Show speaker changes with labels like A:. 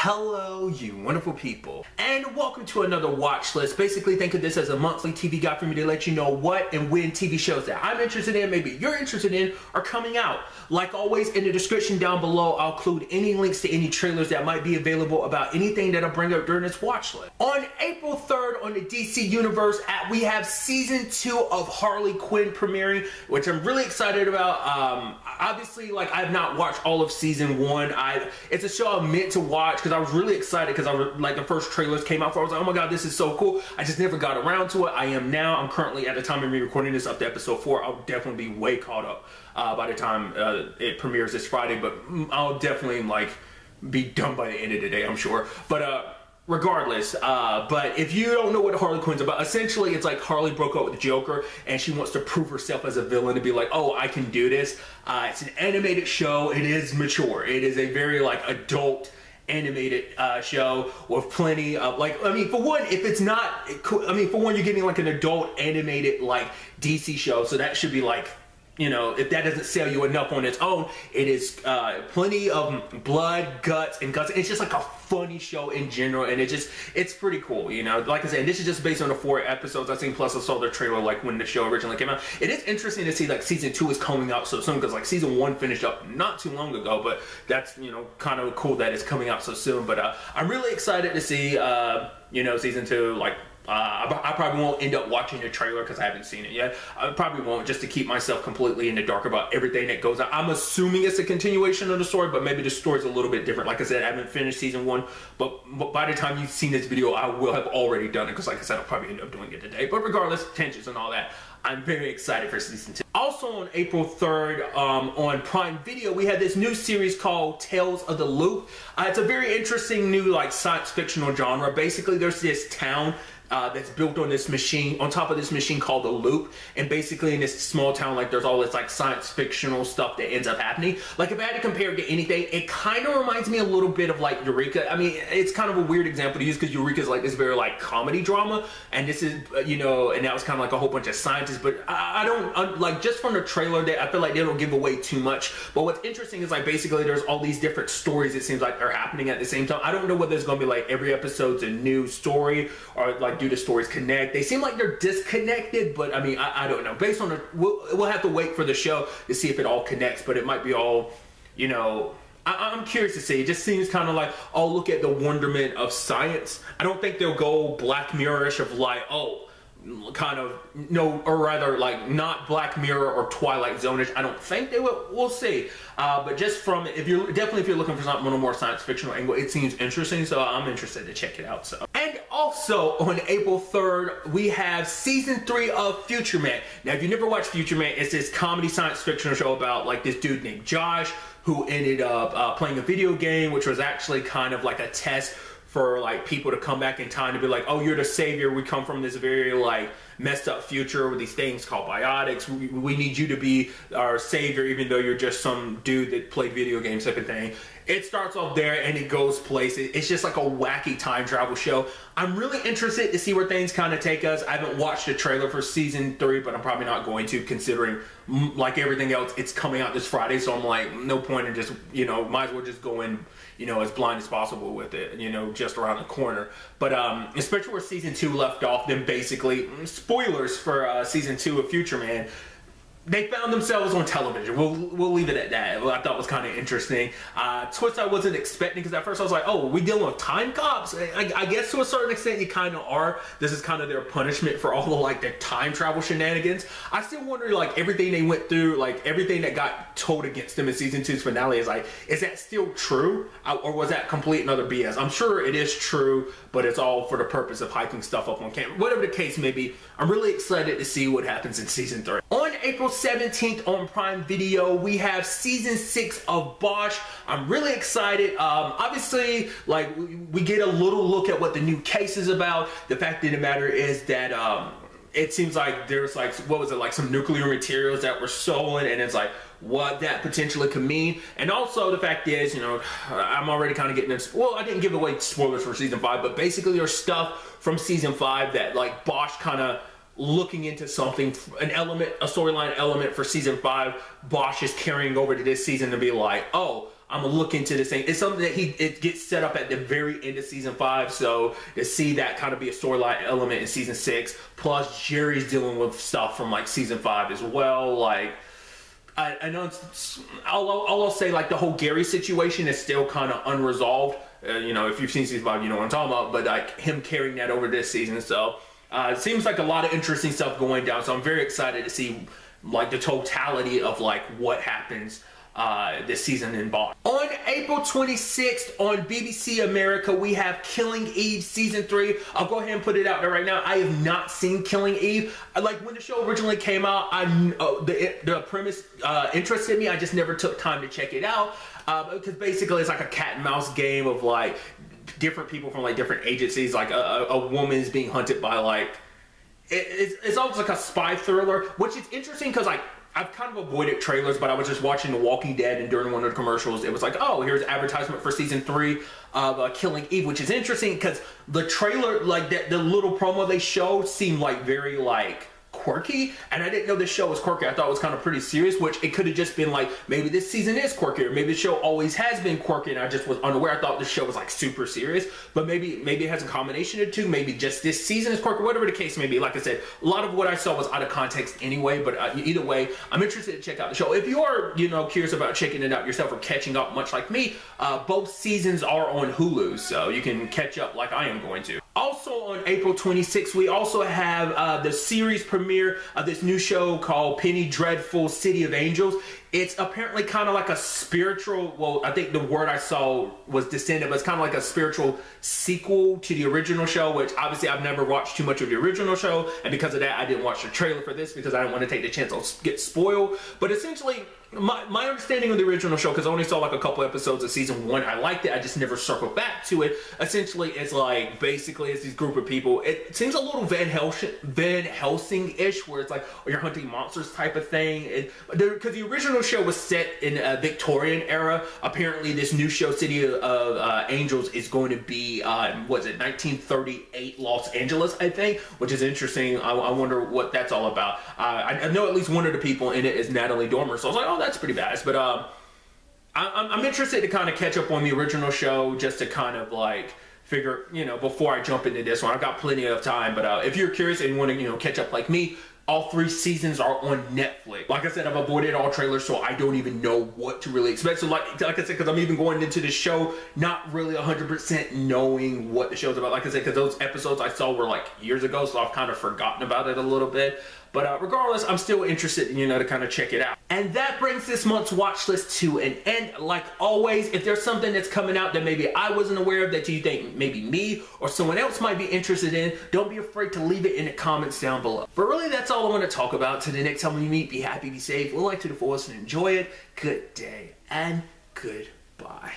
A: Hello, you wonderful people, and welcome to another watch list. Basically, think of this as a monthly TV guide for me to let you know what and when TV shows that I'm interested in, maybe you're interested in, are coming out. Like always, in the description down below, I'll include any links to any trailers that might be available about anything that I bring up during this watch list. On April 3rd on the DC Universe app, we have Season 2 of Harley Quinn premiering, which I'm really excited about. Obviously, like, I've not watched all of Season 1. It's a show I meant to watch because I was really excited because like the first trailers came out for it. I was like, oh my god, this is so cool. I just never got around to it. I am now. I'm currently, at the time of me recording this, up to episode 4. I'll definitely be way caught up by the time it premieres this Friday, but I'll definitely like be done by the end of the day, I'm sure. But regardless, but if you don't know what Harley Quinn's about, essentially it's like Harley broke up with the Joker and she wants to prove herself as a villain to be like, oh, I can do this. It's an animated show. It is mature. It is a very like adult animated show with plenty of like, I mean, for one, if it's not, I mean, for one, you're getting like an adult animated like DC show, so that should be like, you know, if that doesn't sell you enough on its own, it is plenty of blood, guts, and guts. It's just like a funny show in general, and it's pretty cool, you know. Like I said, this is just based on the 4 episodes I've seen, plus I saw the trailer like when the show originally came out. It is interesting to see like Season 2 is coming out so soon, because like Season 1 finished up not too long ago, but that's, you know, kind of cool that it's coming out so soon. But I'm really excited to see, you know, Season 2, like, I probably won't end up watching the trailer because I haven't seen it yet. I probably won't, just to keep myself completely in the dark about everything that goes on. I'm assuming it's a continuation of the story, but maybe the story's a little bit different. Like I said, I haven't finished Season 1, but by the time you've seen this video, I will have already done it because, like I said, I'll probably end up doing it today. But regardless, tensions and all that, I'm very excited for Season 2. Also on April 3rd, on Prime Video, we had this new series called Tales of the Loop. It's a very interesting new like science fictional genre. Basically, there's this town that's built on this machine, on top of this machine called the Loop, and basically in this small town, like, there's all this like science fictional stuff that ends up happening. Like, if I had to compare it to anything, it kind of reminds me a little bit of like Eureka. I mean, it's kind of a weird example to use because Eureka is like this very like comedy drama, and this is, you know, and that was kind of like a whole bunch of scientists. But I don't like, just from the trailer, I feel like they don't give away too much. But what's interesting is like basically there's all these different stories, it seems like, are happening at the same time. I don't know whether it's gonna be like every episode's a new story, or like do the stories connect. They seem like they're disconnected, but I mean, I don't know. Based on the, we'll have to wait for the show to see if it all connects, but it might be all, you know, I'm curious to see. It just seems kind of like, oh, look at the wonderment of science. I don't think they'll go Black Mirror-ish of like, oh, kind of, no, or rather like not Black Mirror or Twilight Zone-ish. I don't think they will. We'll see. But just from, if you're looking for something a little more science fictional angle, it seems interesting, so I'm interested to check it out. So, and also on April 3rd, we have Season 3 of Future Man. Now, if you never watched Future Man, it's this comedy science fictional show about like this dude named Josh who ended up playing a video game, which was actually kind of like a test for like people to come back in time to be like, oh, you're the savior. We come from this very like messed up future with these things called biotics. We need you to be our savior, even though you're just some dude that played video games type of thing. It starts off there and it goes places. It's just like a wacky time travel show. I'm really interested to see where things kind of take us. I haven't watched the trailer for Season 3, but I'm probably not going to, considering like everything else, it's coming out this Friday. So I'm like, no point in just, you know, might as well just go in, you know, as blind as possible with it, you know, just around the corner. But especially where Season 2 left off, then basically, spoilers for Season 2 of Future Man, they found themselves on television. We'll leave it at that. I thought was kind of interesting. Twist I wasn't expecting, because at first I was like, oh, we dealing with time cops? I guess to a certain extent you kind of are. This is kind of their punishment for all the like the time travel shenanigans. I still wonder, like, everything they went through, like everything that got told against them in Season 2's finale is like, is that still true? Or was that complete and utter BS? I'm sure it is true, but it's all for the purpose of hyping stuff up on camera. Whatever the case may be, I'm really excited to see what happens in Season 3. On April 17th on Prime Video, we have Season 6 of Bosch. I'm really excited. Obviously, like, we get a little look at what the new case is about. The fact of the matter is that it seems like there's like, what was it, like some nuclear materials that were stolen, and it's like what that potentially could mean. And also the fact is, you know, I'm already kind of getting into, well, I didn't give away spoilers for Season 5, but basically there's stuff from Season 5 that like Bosch kind of looking into something, an element, a storyline element for Season 5, Bosch is carrying over to this season to be like, oh, I'm gonna look into this thing. It's something that it gets set up at the very end of season 5, so to see that kind of be a storyline element in season 6, plus Jerry's dealing with stuff from like season 5 as well. Like, I know I'll say like the whole Gary situation is still kind of unresolved. You know, if you've seen season 5, you know what I'm talking about. But like him carrying that over this season, so it seems like a lot of interesting stuff going down. So I'm very excited to see like the totality of like what happens this season in Bosch. On April 26th on BBC America, we have Killing Eve season 3. I'll go ahead and put it out there right now. I have not seen Killing Eve. Like when the show originally came out, the premise interested me. I just never took time to check it out because basically it's like a cat and mouse game of like different people from like different agencies. Like a woman's being hunted by like it's almost like a spy thriller, which is interesting because like I've kind of avoided trailers, but I was just watching The Walking Dead, and during one of the commercials, it was like, oh, here's advertisement for season 3 of Killing Eve, which is interesting because the trailer, like the little promo they showed seemed like very like quirky, and I didn't know this show was quirky. I thought it was kind of pretty serious, which it could have just been like, maybe this season is quirky, or maybe the show always has been quirky and I just was unaware. I thought this show was like super serious, but maybe it has a combination of two. Maybe just this season is quirky, whatever the case may be. Like I said, a lot of what I saw was out of context anyway, but either way, I'm interested to check out the show. If you are, you know, curious about checking it out yourself or catching up much like me, both seasons are on Hulu, so you can catch up like I am going to. Also on April 26th, we also have the series premiere of this new show called Penny Dreadful City of Angels. It's apparently kind of like a spiritual, well, I think the word I saw was descendant, but it's kind of like a spiritual sequel to the original show, which obviously I've never watched too much of the original show, and because of that, I didn't watch the trailer for this because I didn't want to take the chance I'll get spoiled. But essentially, my understanding of the original show, because I only saw like a couple episodes of season 1, I liked it, I just never circled back to it. Essentially, it's like, basically, it's these group of people. It seems a little Van Helsing-ish, where it's like, oh, you're hunting monsters type of thing. Because the original show was set in a Victorian era. Apparently, this new show, City of Angels, is going to be, was it 1938 Los Angeles, I think, which is interesting. I wonder what that's all about. I know at least one of the people in it is Natalie Dormer, so I was like, oh, that's pretty badass. But I'm interested to kind of catch up on the original show, just to kind of like figure, you know, before I jump into this one. I've got plenty of time, but if you're curious and you want to, you know, catch up like me, all 3 seasons are on Netflix. Like I said, I've avoided all trailers, so I don't even know what to really expect. So like I said, because I'm even going into the show not really 100% knowing what the show's about. Like I said, because those episodes I saw were like years ago, so I've kind of forgotten about it a little bit. But regardless, I'm still interested, you know, to kind of check it out. And that brings this month's watch list to an end. Like always, if there's something that's coming out that maybe I wasn't aware of that you think maybe me or someone else might be interested in, don't be afraid to leave it in the comments down below. But really, that's all I want to talk about. Till the next time we meet, be happy, be safe, live life to the fullest, and enjoy it. Good day and goodbye.